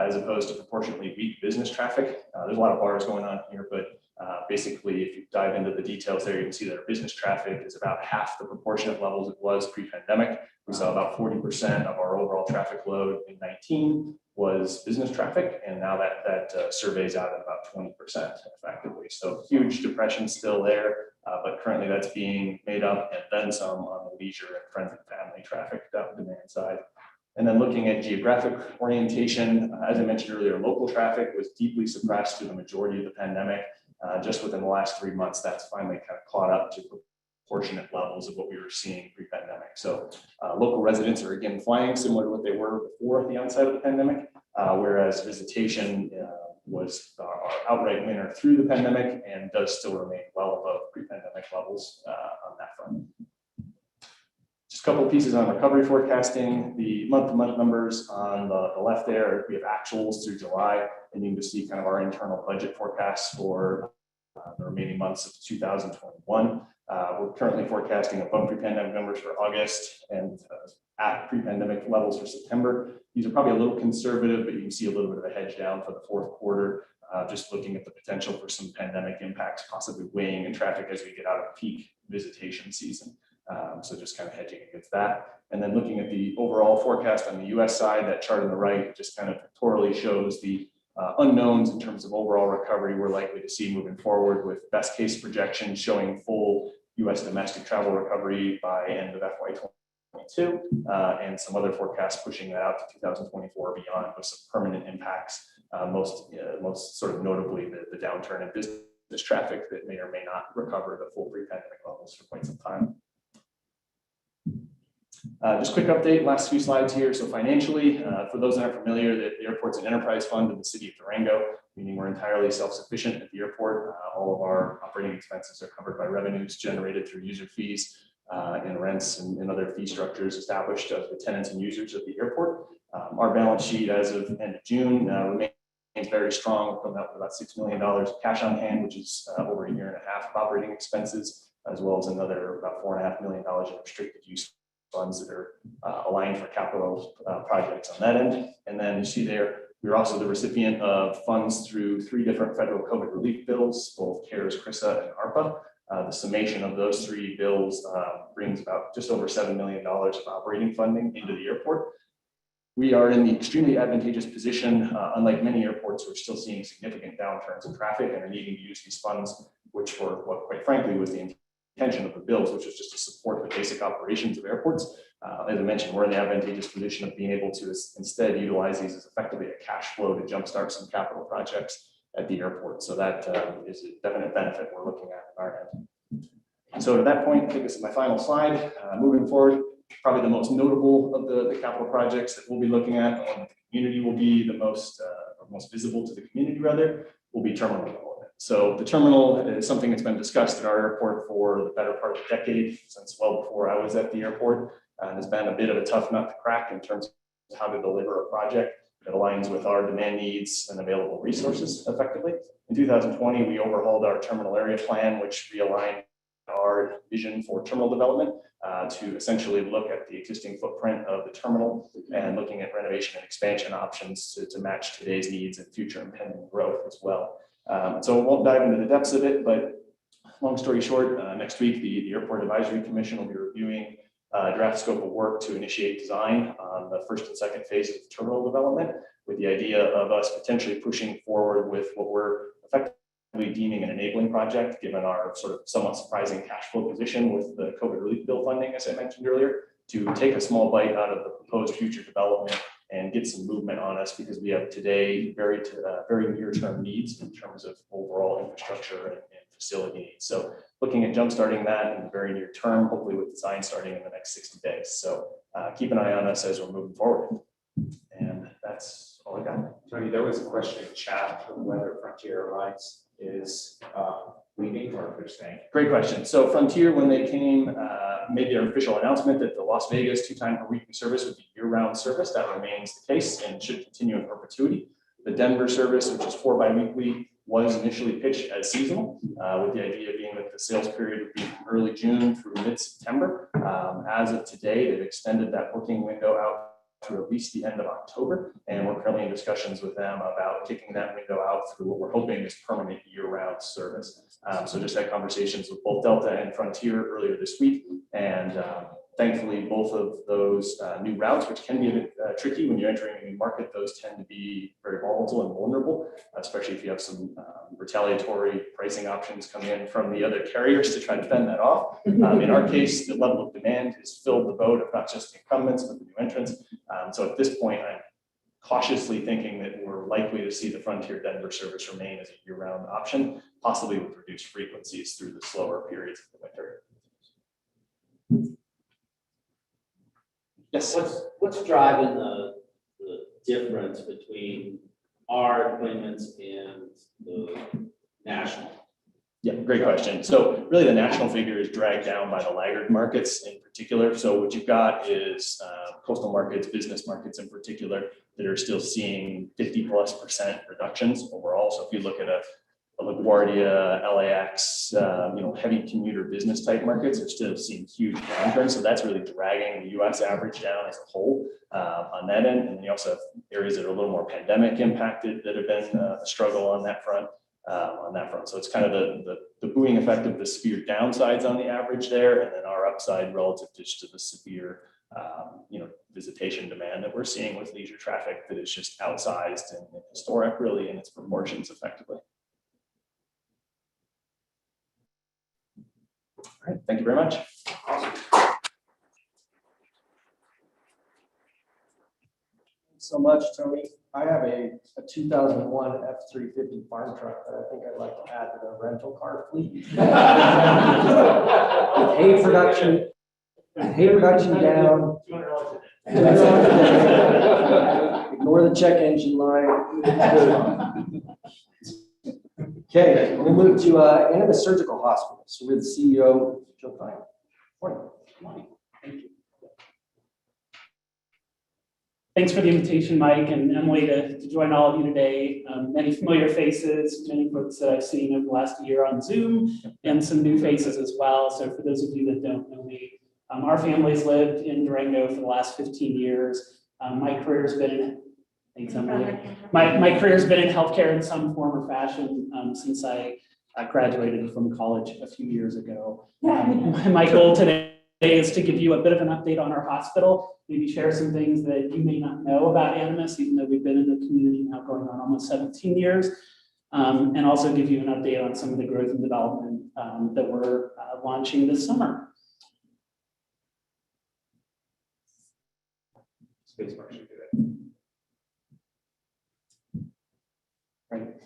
as opposed to proportionately weak business traffic. There's a lot of bars going on here, but basically, if you dive into the details there, you can see that our business traffic is about half the proportionate levels it was pre-pandemic. We saw about 40% of our overall traffic load in 2019 was business traffic, and now that surveys out at about 20% effectively. So huge depression still there, but currently that's being made up and then some on the leisure and friends and family traffic demand side. And then looking at geographic orientation, as I mentioned earlier, local traffic was deeply suppressed through the majority of the pandemic. Just within the last 3 months, that's finally kind of caught up to proportionate levels of what we were seeing pre-pandemic. So local residents are again flying similar to what they were before the onset of the pandemic, whereas visitation was our outright winner through the pandemic and does still remain well above pre-pandemic levels on that front. Just a couple of pieces on recovery forecasting. The month-to-month numbers on the left there, we have actuals through July, and you can just see kind of our internal budget forecasts for the remaining months of 2021. We're currently forecasting above pre-pandemic numbers for August and at pre-pandemic levels for September. These are probably a little conservative, but you can see a little bit of a hedge down for the fourth quarter, just looking at the potential for some pandemic impacts possibly weighing in traffic as we get out of peak visitation season. So just kind of hedging against that. And then looking at the overall forecast on the US side, that chart on the right just kind of pictorially shows the unknowns in terms of overall recovery we're likely to see moving forward, with best case projections showing full US domestic travel recovery by end of FY22, and some other forecasts pushing that out to 2024 beyond, with some permanent impacts most sort of notably the downturn in business traffic that may or may not recover to full pre-pandemic levels for quite some time. Just quick update, last few slides here. So financially, for those that aren't familiar, the airport's an enterprise fund in the city of Durango, meaning we're entirely self-sufficient at the airport. All of our operating expenses are covered by revenues generated through user fees and rents and other fee structures established of the tenants and users of the airport. Our balance sheet as of end of June remains very strong. We're coming up with about $6 million of cash on hand, which is over a year and a half of operating expenses, as well as another about $4.5 million in restricted use funds that are aligned for capital projects on that end. And then you see there, we're also the recipient of funds through 3 different federal COVID relief bills, both CARES, CRISA, and ARPA. The summation of those 3 bills brings about just over $7 million of operating funding into the airport. We are in the extremely advantageous position, unlike many airports who are still seeing significant downturns in traffic and are needing to use these funds, which were what quite frankly was the intention of the bills, which was just to support the basic operations of airports. As I mentioned, we're in the advantageous position of being able to instead utilize these as effectively a cash flow to jumpstart some capital projects at the airport. So that is a definite benefit we're looking at on our end. And so to that point, I think this is my final slide. Moving forward, probably the most notable of the capital projects that we'll be looking at, and one that the community will be the most visible to the community rather, will be terminal development. So the terminal is something that's been discussed at our airport for the better part of a decade, since well before I was at the airport, and has been a bit of a tough nut to crack in terms of how to deliver a project that aligns with our demand needs and available resources effectively. In 2020, we overhauled our terminal area plan, which realigned our vision for terminal development to essentially look at the existing footprint of the terminal and looking at renovation and expansion options to match today's needs and future impending growth as well. So we won't dive into the depths of it, but long story short, next week, the Airport Advisory Commission will be reviewing a draft scope of work to initiate design on the first and second phases of terminal development, with the idea of us potentially pushing forward with what we're effectively deeming an enabling project, given our sort of somewhat surprising cash flow position with the COVID relief bill funding, as I mentioned earlier, to take a small bite out of the proposed future development and get some movement on us, because we have today very near-term needs in terms of overall infrastructure and facility needs. So looking at jumpstarting that in the very near term, hopefully with design starting in the next 60 days. So keep an eye on us as we're moving forward. And that's all I got. Tony, there was a question in chat of whether Frontier Airlines is leaving or if they're staying. Great question. So Frontier, when they came, made their official announcement that the Las Vegas 2-time per weekly service would be year-round service. That remains the case and should continue in perpetuity. The Denver service, which is 4 bi-weekly, was initially pitched as seasonal, with the idea being that the sales period would be from early June through mid-September. As of today, they've extended that booking window out to at least the end of October, and we're currently in discussions with them about kicking that window out through what we're hoping is permanent year-round service. So just had conversations with both Delta and Frontier earlier this week, and thankfully both of those new routes, which can be a bit tricky when you're entering a new market, those tend to be very volatile and vulnerable, especially if you have some retaliatory pricing options come in from the other carriers to try to fend that off. In our case, the level of demand has filled the boat of not just the incumbents, but the new entrants. So at this point, I'm cautiously thinking that we're likely to see the Frontier Denver service remain as a year-round option, possibly with reduced frequencies through the slower periods of the winter. Yes. What's driving the difference between our appointments and the national? Yeah, great question. So really the national figure is dragged down by the laggard markets in particular. So what you've got is coastal markets, business markets in particular, that are still seeing 50+% reductions overall. So if you look at a LaGuardia, LAX, heavy commuter business type markets are still seeing huge downturns. So that's really dragging the US average down as a whole on that end. And then you also have areas that are a little more pandemic impacted that have been a struggle on that front. So it's kind of the buoying effect of the severe downsides on the average there, and then our upside relative to the severe visitation demand that we're seeing with leisure traffic that is just outsized and historic really in its proportions effectively. All right, thank you very much. So much, Tony. I have a 2001 F-350 farm truck that I think I'd like to add to the rental car fleet. Hay production down. $200 Ignore the check engine light. Okay, we'll move to Animas Surgical Hospital. So we're the CEO, Joe Fine. Morning. Thanks for the invitation, Mike and Emily, to join all of you today. Many familiar faces, many folks that I've seen over the last year on Zoom, and some new faces as well. So for those of you that don't know me, our family's lived in Durango for the last 15 years. My career's been in, thanks, Emily. My career's been in healthcare in some form or fashion since I graduated from college a few years ago. My goal today is to give you a bit of an update on our hospital, maybe share some things that you may not know about Animas, even though we've been in the community now going on almost 17 years, and also give you an update on some of the growth and development that we're launching this summer. Spacebar should do it. Right.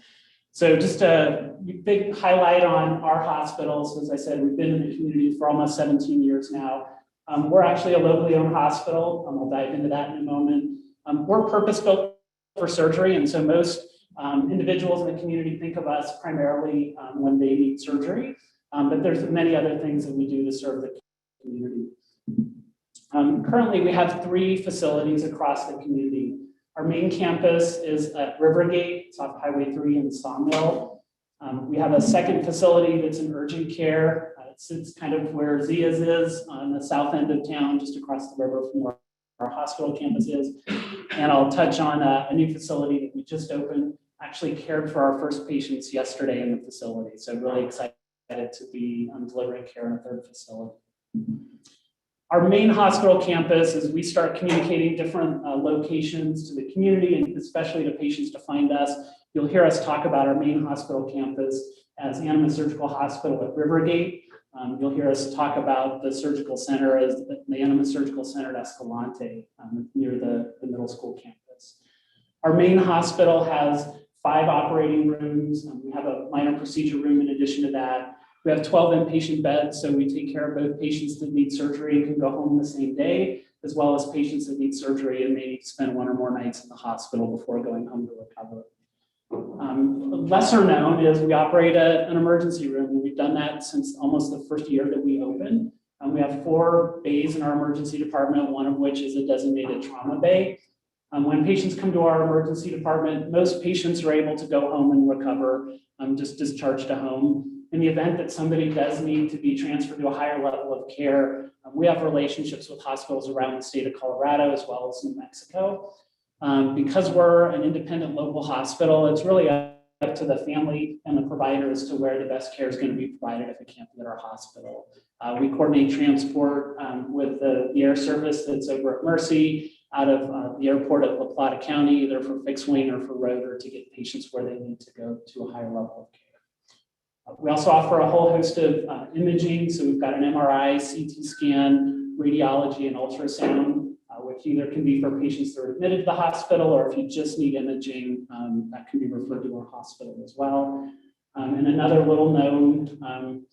So just a big highlight on our hospital. So as I said, we've been in the community for almost 17 years now. We're actually a locally owned hospital. I'll dive into that in a moment. We're purpose-built for surgery, and so most individuals in the community think of us primarily when they need surgery, but there's many other things that we do to serve the community. Currently, we have 3 facilities across the community. Our main campus is at Rivergate. It's off Highway 3 in Sawmill. We have a second facility that's in urgent care. It sits kind of where Zia's is on the south end of town, just across the river from where our hospital campus is. And I'll touch on a new facility that we just opened. Actually cared for our first patients yesterday in the facility. So really excited to be delivering care in a third facility. Our main hospital campus, as we start communicating different locations to the community and especially to patients to find us, you'll hear us talk about our main hospital campus as Animas Surgical Hospital at Rivergate. You'll hear us talk about the surgical center as the Animas Surgical Center at Escalante near the middle school campus. Our main hospital has 5 operating rooms. We have a minor procedure room in addition to that. We have 12 inpatient beds, so we take care of both patients that need surgery and can go home the same day, as well as patients that need surgery and may need to spend 1 or more nights in the hospital before going home to recover. Lesser known is we operate an emergency room, and we've done that since almost the first year that we opened. We have 4 bays in our emergency department, one of which is a designated trauma bay. When patients come to our emergency department, most patients are able to go home and recover, just discharged to home. In the event that somebody does need to be transferred to a higher level of care, we have relationships with hospitals around the state of Colorado as well as New Mexico. Because we're an independent local hospital, it's really up to the family and the provider as to where the best care is going to be provided if it can't be at our hospital. We coordinate transport with the air service that's over at Mercy out of the airport at La Plata County, either for fixed wing or for rotor to get patients where they need to go to a higher level of care. We also offer a whole host of imaging. So we've got an MRI, CT scan, radiology, and ultrasound, which either can be for patients that are admitted to the hospital, or if you just need imaging, that can be referred to our hospital as well. And another little known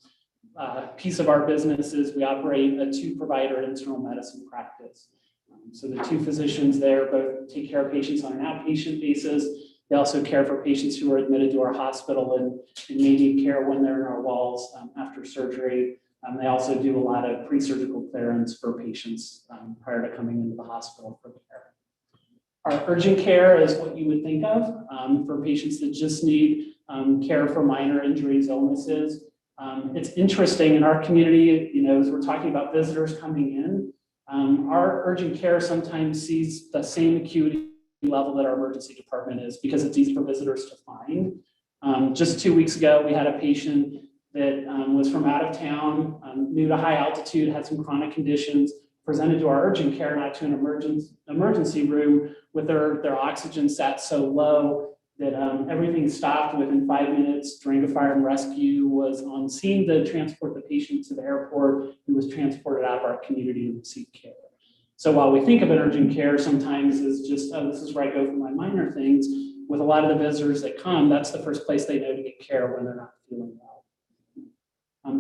piece of our business is we operate a 2-provider internal medicine practice. So the 2 physicians there both take care of patients on an outpatient basis. They also care for patients who are admitted to our hospital and may need care when they're in our walls after surgery. They also do a lot of pre-surgical clearance for patients prior to coming into the hospital for care. Our urgent care is what you would think of for patients that just need care for minor injuries, illnesses. It's interesting in our community, as we're talking about visitors coming in, our urgent care sometimes sees the same acuity level that our emergency department is because it's easy for visitors to find. Just 2 weeks ago, we had a patient that was from out of town, new to high altitude, had some chronic conditions, presented to our urgent care, not to an emergency room with their oxygen sat so low that everything stopped within 5 minutes. Durango Fire and Rescue was on scene to transport the patient to the airport, who was transported out of our community to receive care. So while we think of an urgent care sometimes as just, oh, this is where I go for my minor things, with a lot of the visitors that come, that's the first place they know to get care when they're not feeling well.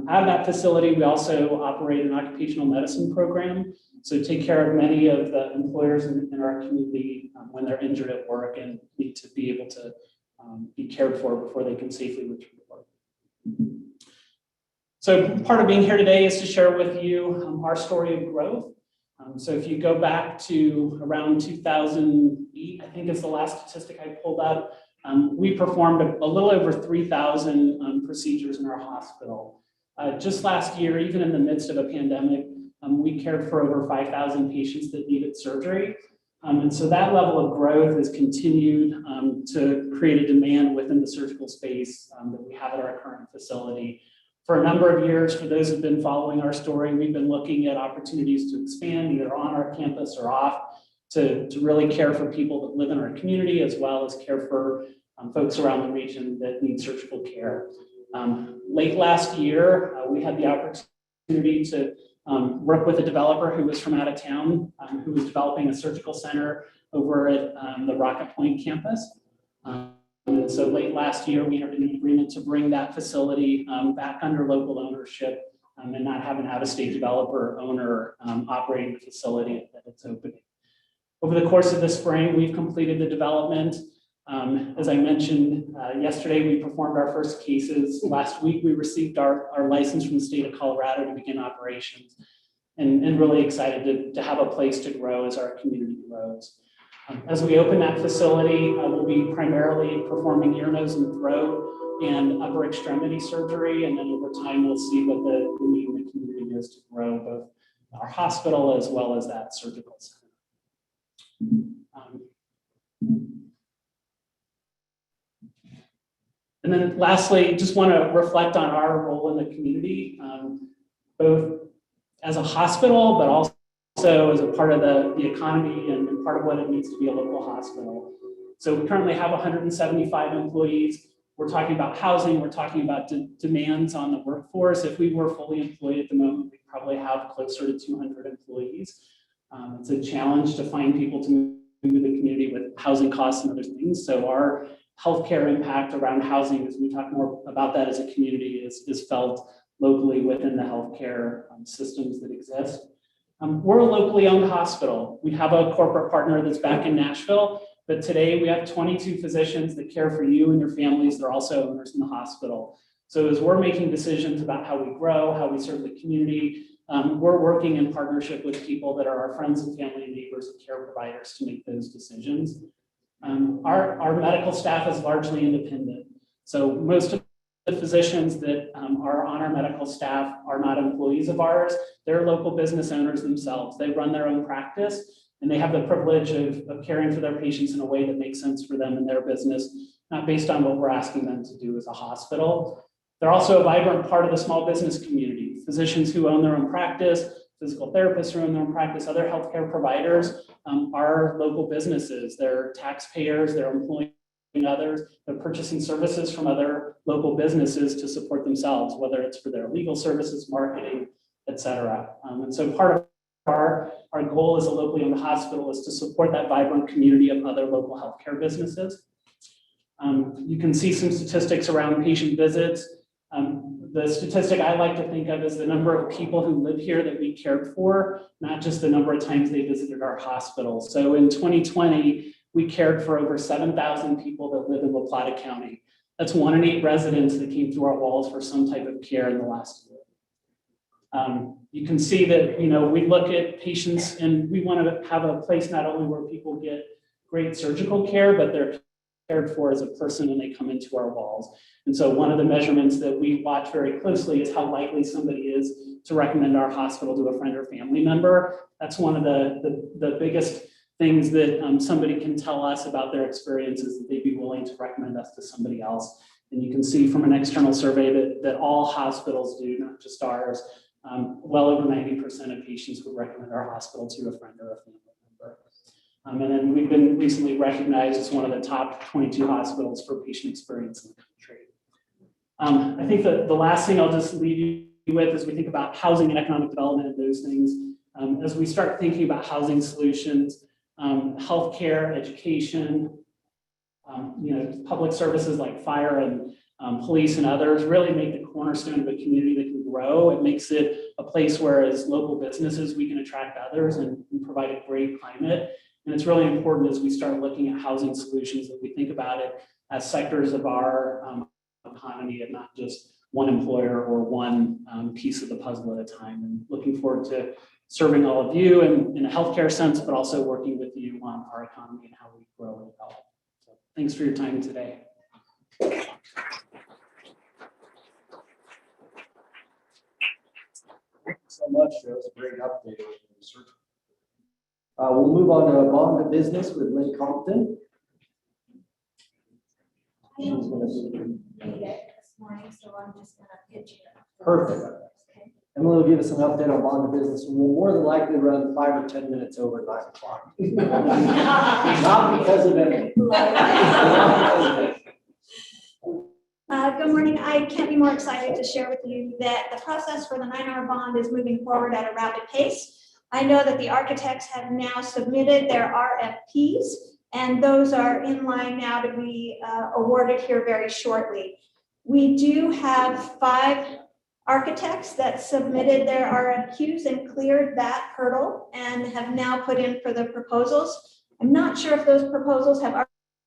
Out of that facility, we also operate an occupational medicine program. So take care of many of the employers in our community when they're injured at work and need to be able to be cared for before they can safely return to work. So part of being here today is to share with you our story of growth. So if you go back to around 2008, I think is the last statistic I pulled up, we performed a little over 3,000 procedures in our hospital. Just last year, even in the midst of a pandemic, we cared for over 5,000 patients that needed surgery. And so that level of growth has continued to create a demand within the surgical space that we have at our current facility. For a number of years, for those who've been following our story, we've been looking at opportunities to expand either on our campus or off to really care for people that live in our community, as well as care for folks around the region that need surgical care. Late last year, we had the opportunity to work with a developer who was from out of town, who was developing a surgical center over at the Rocket Point campus. And so late last year, we entered an agreement to bring that facility back under local ownership and not have an out-of-state developer owner operating the facility that it's opening. Over the course of the spring, we've completed the development. As I mentioned yesterday, we performed our first cases. Last week, we received our license from the state of Colorado to begin operations, and really excited to have a place to grow as our community grows. As we open that facility, we'll be primarily performing ear, nose, and throat and upper extremity surgery, and then over time, we'll see what the need in the community is to grow both our hospital as well as that surgical center. And then lastly, just want to reflect on our role in the community, both as a hospital, but also as a part of the economy and part of what it means to be a local hospital. So we currently have 175 employees. We're talking about housing, we're talking about demands on the workforce. If we were fully employed at the moment, we'd probably have closer to 200 employees. It's a challenge to find people to move to the community with housing costs and other things. So our healthcare impact around housing, as we talk more about that as a community, is felt locally within the healthcare systems that exist. We're a locally owned hospital. We have a corporate partner that's back in Nashville, but today we have 22 physicians that care for you and your families. They're also owners in the hospital. So as we're making decisions about how we grow, how we serve the community, we're working in partnership with people that are our friends and family and neighbors and care providers to make those decisions. Our medical staff is largely independent. So most of the physicians that are on our medical staff are not employees of ours. They're local business owners themselves. They run their own practice, and they have the privilege of caring for their patients in a way that makes sense for them and their business, not based on what we're asking them to do as a hospital. They're also a vibrant part of the small business community. Physicians who own their own practice, physical therapists who own their own practice, other healthcare providers are local businesses. They're taxpayers, they're employing others, they're purchasing services from other local businesses to support themselves, whether it's for their legal services, marketing, et cetera. And so part of our goal as a locally owned hospital is to support that vibrant community of other local healthcare businesses. You can see some statistics around patient visits. The statistic I like to think of is the number of people who live here that we cared for, not just the number of times they visited our hospital. So in 2020, we cared for over 7,000 people that live in La Plata County. That's 1 in 8 residents that came through our walls for some type of care in the last year. You can see that, we look at patients and we want to have a place not only where people get great surgical care, but they're cared for as a person when they come into our walls. And so one of the measurements that we watch very closely is how likely somebody is to recommend our hospital to a friend or family member. That's one of the biggest things that somebody can tell us about their experiences, that they'd be willing to recommend us to somebody else. And you can see from an external survey that all hospitals do, not just ours, well over 90% of patients would recommend our hospital to a friend or a family member. And then we've been recently recognized as one of the top 22 hospitals for patient experience in the country. I think that the last thing I'll just leave you with as we think about housing and economic development and those things, as we start thinking about housing solutions, healthcare, education, public services like fire and police and others really make the cornerstone of a community that can grow. It makes it a place where as local businesses, we can attract others and provide a great climate. And it's really important as we start looking at housing solutions that we think about it as sectors of our economy and not just one employer or one piece of the puzzle at a time. And looking forward to serving all of you in a healthcare sense, but also working with you on our economy and how we grow and develop. So thanks for your time today. Thank you so much. That was a great update. We'll move on to bond of business with Lynn Compton. I don't need it this morning, so I'm just gonna pitch it. Perfect. Okay. Emily will give us an update on bond of business. We will more than likely run 5 or 10 minutes over 9 o'clock. Not because of Emily. Good morning. I can't be more excited to share with you that the process for the 9R bond is moving forward at a rapid pace. I know that the architects have now submitted their RFPs, and those are in line now to be awarded here very shortly. We do have 5 architects that submitted their RFQs and cleared that hurdle and have now put in for the proposals. I'm not sure if those proposals have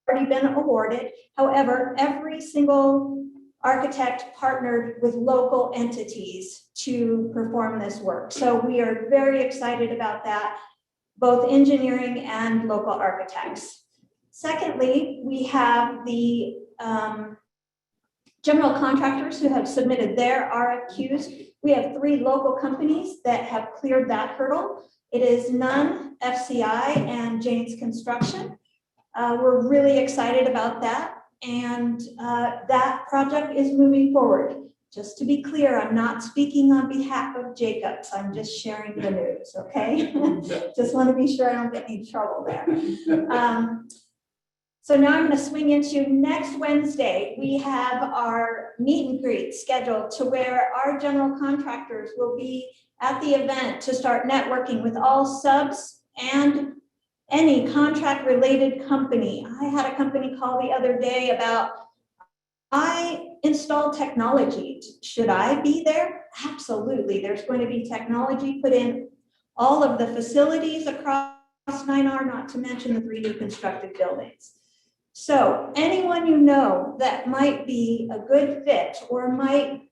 already been awarded. However, every single architect partnered with local entities to perform this work. So we are very excited about that, both engineering and local architects. Secondly, we have the general contractors who have submitted their RFQs. We have 3 local companies that have cleared that hurdle. It is Nunn, FCI, and Janes Construction. We're really excited about that. And that project is moving forward. Just to be clear, I'm not speaking on behalf of Jacobs. I'm just sharing the news, okay? Just want to be sure I don't get any trouble there. So now I'm going to swing into next Wednesday. We have our meet and greet scheduled to where our general contractors will be at the event to start networking with all subs and any contract related company. I had a company call the other day about, I install technology. Should I be there? Absolutely. There's going to be technology put in all of the facilities across 9R, not to mention the 3 new constructed buildings. So anyone you know that might be a good fit or might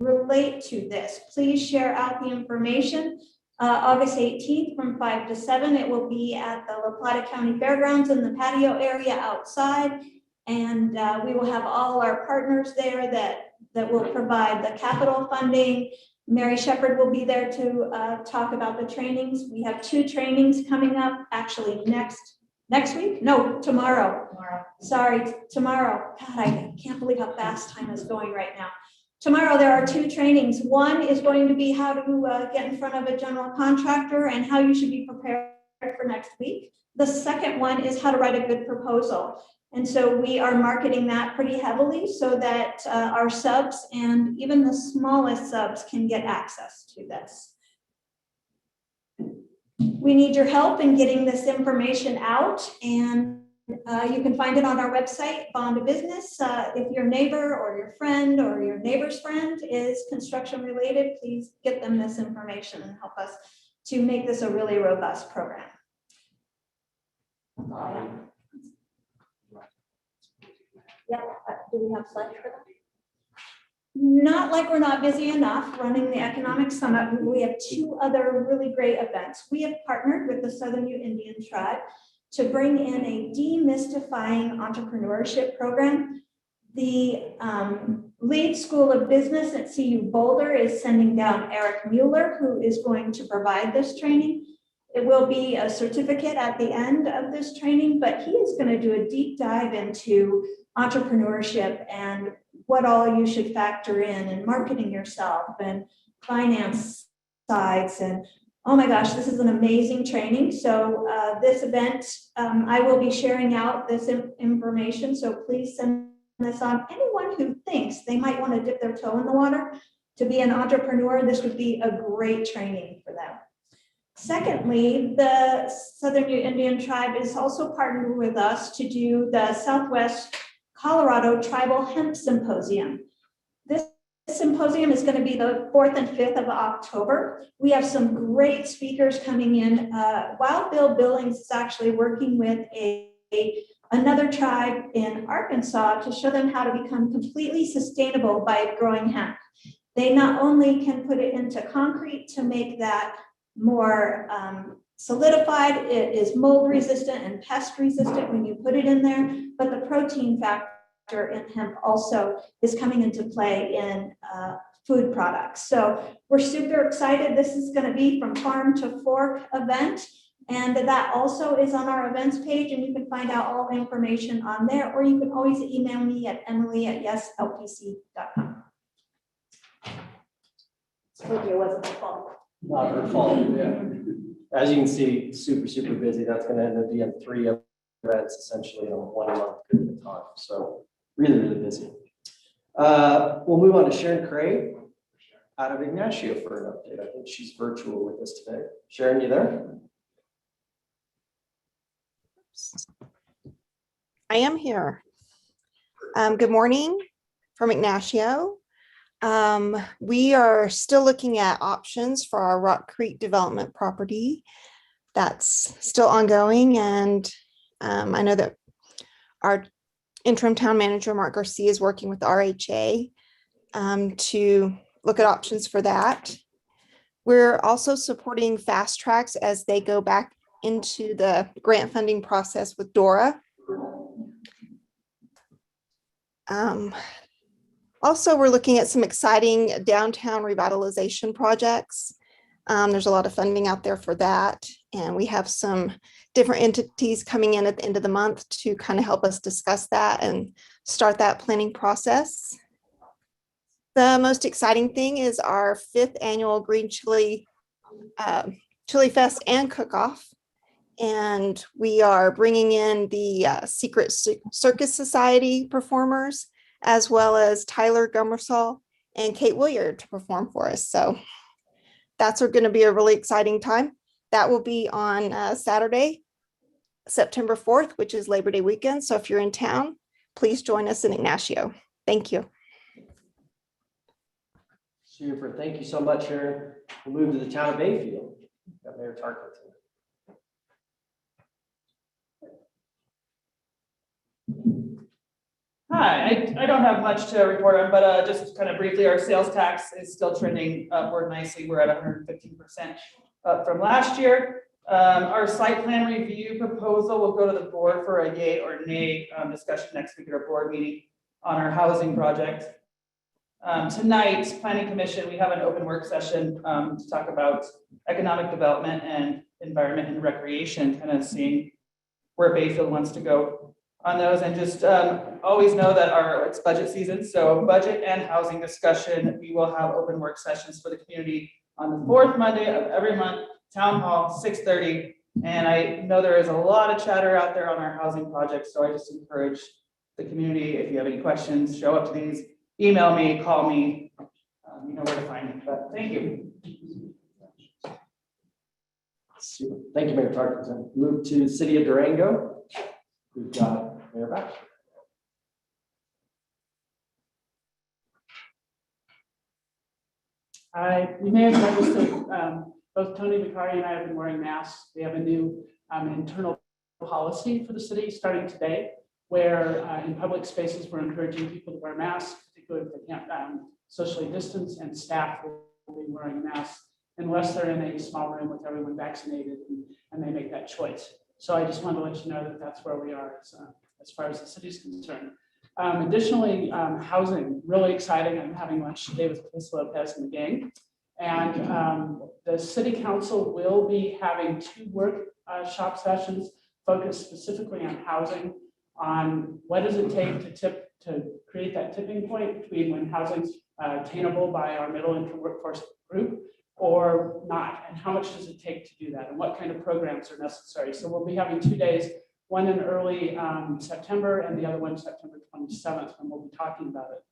relate to this, please share out the information. August 18th from 5 to 7, it will be at the La Plata County Fairgrounds in the patio area outside. And we will have all our partners there that will provide the capital funding. Mary Shepard will be there to talk about the trainings. We have 2 trainings coming up, actually next week? No, tomorrow. Sorry, tomorrow. God, I can't believe how fast time is going right now. Tomorrow, there are 2 trainings. One is going to be how to get in front of a general contractor and how you should be prepared for next week. The second one is how to write a good proposal. And so we are marketing that pretty heavily so that our subs and even the smallest subs can get access to this. We need your help in getting this information out, and you can find it on our website, Bond of Business. If your neighbor or your friend or your neighbor's friend is construction related, please get them this information and help us to make this a really robust program. Yep. Do we have slides for that? Not like we're not busy enough running the Economic Summit. We have 2 other really great events. We have partnered with the Southern Ute Indian Tribe to bring in a demystifying entrepreneurship program. The Lead School of Business at CU Boulder is sending down Eric Mueller, who is going to provide this training. It will be a certificate at the end of this training, but he is going to do a deep dive into entrepreneurship and what all you should factor in and marketing yourself and finance sides. And oh my gosh, this is an amazing training. So this event, I will be sharing out this information. So please send this on. Anyone who thinks they might want to dip their toe in the water to be an entrepreneur, this would be a great training for them. Secondly, the Southern Indian Tribe is also partnered with us to do the Southwest Colorado Tribal Hemp Symposium. This symposium is going to be the 4th and 5th of October. We have some great speakers coming in. Wild Bill Billings is actually working with another tribe in Arkansas to show them how to become completely sustainable by growing hemp. They not only can put it into concrete to make that more solidified, it is mold resistant and pest resistant when you put it in there, but the protein factor in hemp also is coming into play in food products. So we're super excited. This is going to be from farm to fork event, and that also is on our events page, and you can find out all the information on there, or you can always email me at emily@yeslpc.com. It wasn't my fault. Not her fault, yeah. As you can see, super busy. That's gonna end up being 3 events essentially in a 1 month period of time. So really busy. We'll move on to Sharon Cray out of Ignacio for an update. I think she's virtual with us today. Sharon, you there? I am here. Good morning from Ignacio. We are still looking at options for our Rock Creek development property. That's still ongoing, and I know that our interim town manager, Mark Garcia, is working with the RHA to look at options for that. We're also supporting Fast Tracks as they go back into the grant funding process with DORA. Also, we're looking at some exciting downtown revitalization projects. There's a lot of funding out there for that. And we have some different entities coming in at the end of the month to kind of help us discuss that and start that planning process. The most exciting thing is our 5th annual Green Chili Fest and Cook-Off. And we are bringing in the Secret Circus Society performers, as well as Tyler Gummersall and Kate Williard to perform for us. So that's going to be a really exciting time. That will be on Saturday, September 4th, which is Labor Day weekend. So if you're in town, please join us in Ignacio. Thank you. Super. Thank you so much, Sharon. We'll move to the town of Bayfield. Got Mayor Tarkett. Hi, I don't have much to report on, but just kind of briefly, our sales tax is still trending upward nicely. We're at 115% up from last year. Our site plan review proposal will go to the board for a yay or nay discussion next week at our board meeting on our housing project. Tonight, Planning Commission, we have an open work session to talk about economic development and environment and recreation, kind of seeing where Bayfield wants to go on those, and just always know that it's budget season, so budget and housing discussion, we will have open work sessions for the community on the 4th Monday of every month, town hall, 6:30. And I know there is a lot of chatter out there on our housing projects, so I just encourage the community, if you have any questions, show up to these, email me, call me, you know where to find me, but thank you. Super. Thank you, Mayor Tarkington. Move to the city of Durango. We've got Mayor Baxter. You may have noticed that both Tony Vicari and I have been wearing masks. We have a new internal policy for the city starting today, where in public spaces, we're encouraging people to wear masks, particularly if they can't socially distance, and staff will be wearing masks unless they're in a small room with everyone vaccinated and they make that choice. So I just wanted to let you know that that's where we are as far as the city is concerned. Additionally, housing, really exciting. I'm having lunch today with Chris Lopez and the gang. And the city council will be having 2 workshop sessions focused specifically on housing, on what does it take to create that tipping point between when housing's attainable by our middle income workforce group or not, and how much does it take to do that, and what kind of programs are necessary. So we'll be having 2 days, one in early September and the other one September 27th, when we'll be talking about it.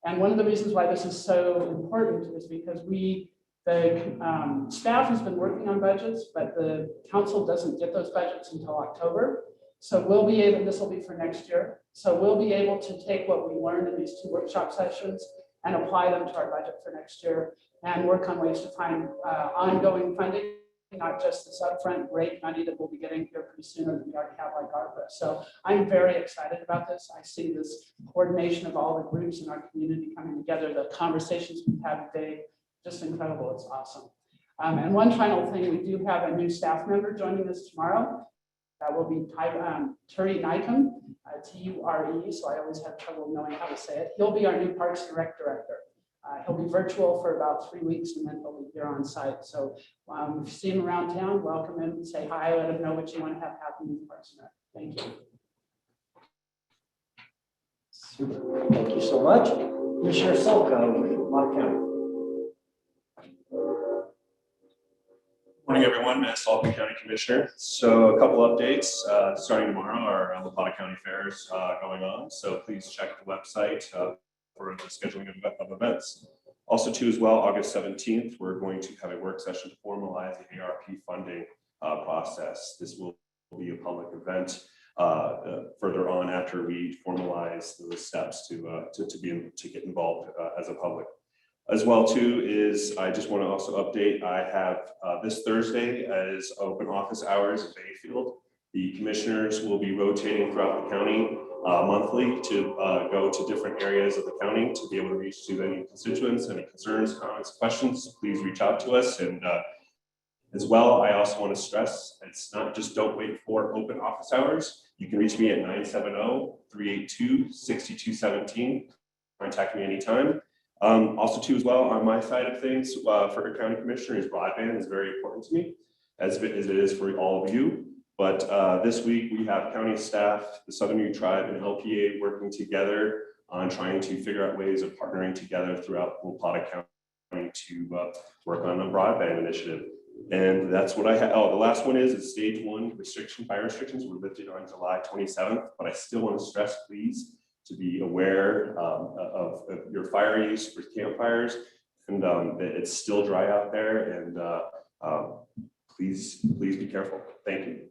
And one of the reasons why this is so important is because we The staff has been working on budgets, but the council doesn't get those budgets until October. So we'll be able, this will be for next year. So we'll be able to take what we learned in these 2 workshop sessions and apply them to our budget for next year and work on ways to find ongoing funding, not just this upfront great money that we'll be getting here pretty soon or that we already have like ARPA. So I'm very excited about this. I see this coordination of all the groups in our community coming together, the conversations we've had today, just incredible. It's awesome. And one final thing, we do have a new staff member joining us tomorrow. That will be Turi Nykum, T-U-R-E, so I always have trouble knowing how to say it. He'll be our new Parks and Rec director. He'll be virtual for about 3 weeks and then he'll be here on site. So if you see him around town, welcome him, say hi, let him know what you want to have happen with Parks and Rec. Thank you. Super. Thank you so much. Commissioner Solka with Lottie County. Morning, everyone. Matt Salton, County Commissioner. So a couple updates. Starting tomorrow, our Lapata County Fair is going on. So please check the website for the scheduling of events. Also, too, as well, August 17th, we're going to have a work session to formalize the ARP funding process. This will be a public event further on after we formalize the steps to get involved as a public. As well, too, is I just want to also update, I have this Thursday as open office hours at Bayfield. The commissioners will be rotating throughout the county monthly to go to different areas of the county to be able to reach to any constituents, any concerns, comments, questions. Please reach out to us. And as well, I also want to stress, it's not just don't wait for open office hours. You can reach me at 970-382-6217. Contact me anytime. Also too, as well, on my side of things, for a county commissioner, is broadband is very important to me, as it is for all of you. But this week we have county staff, the Southern Ute Tribe and LPA working together on trying to figure out ways of partnering together throughout Lapata County to work on a broadband initiative. And that's what I have. Oh, the last one is stage 1 fire restrictions were lifted on July 27th, but I still want to stress, please, to be aware of your fire use for campfires, and it's still dry out there, and please be careful. Thank you.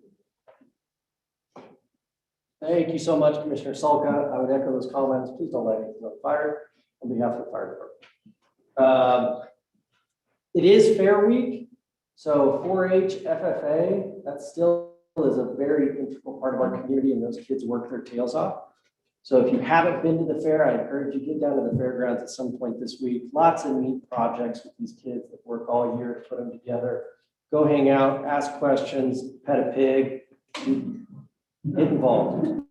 Thank you so much, Commissioner Solka. I would echo those comments. Please don't light anything on fire on behalf of the fire department. It is Fair Week, so 4-H FFA, that still is a very integral part of our community, and those kids work their tails off. So if you haven't been to the fair, I encourage you to get down to the fairgrounds at some point this week. Lots of neat projects with these kids that work all year to put them together. Go hang out, ask questions, pet a pig, get involved.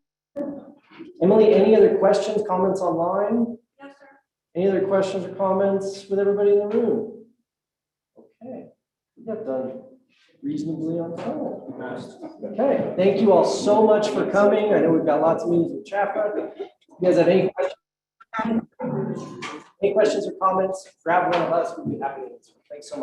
Emily, any other questions, comments online? No, sir. Any other questions or comments with everybody in the room? Okay, we got done reasonably on time. Okay, thank you all so much for coming. I know we've got lots of meetings with Chapra. If you guys have any questions or comments, grab one of us. We'd be happy to answer. Thanks so much.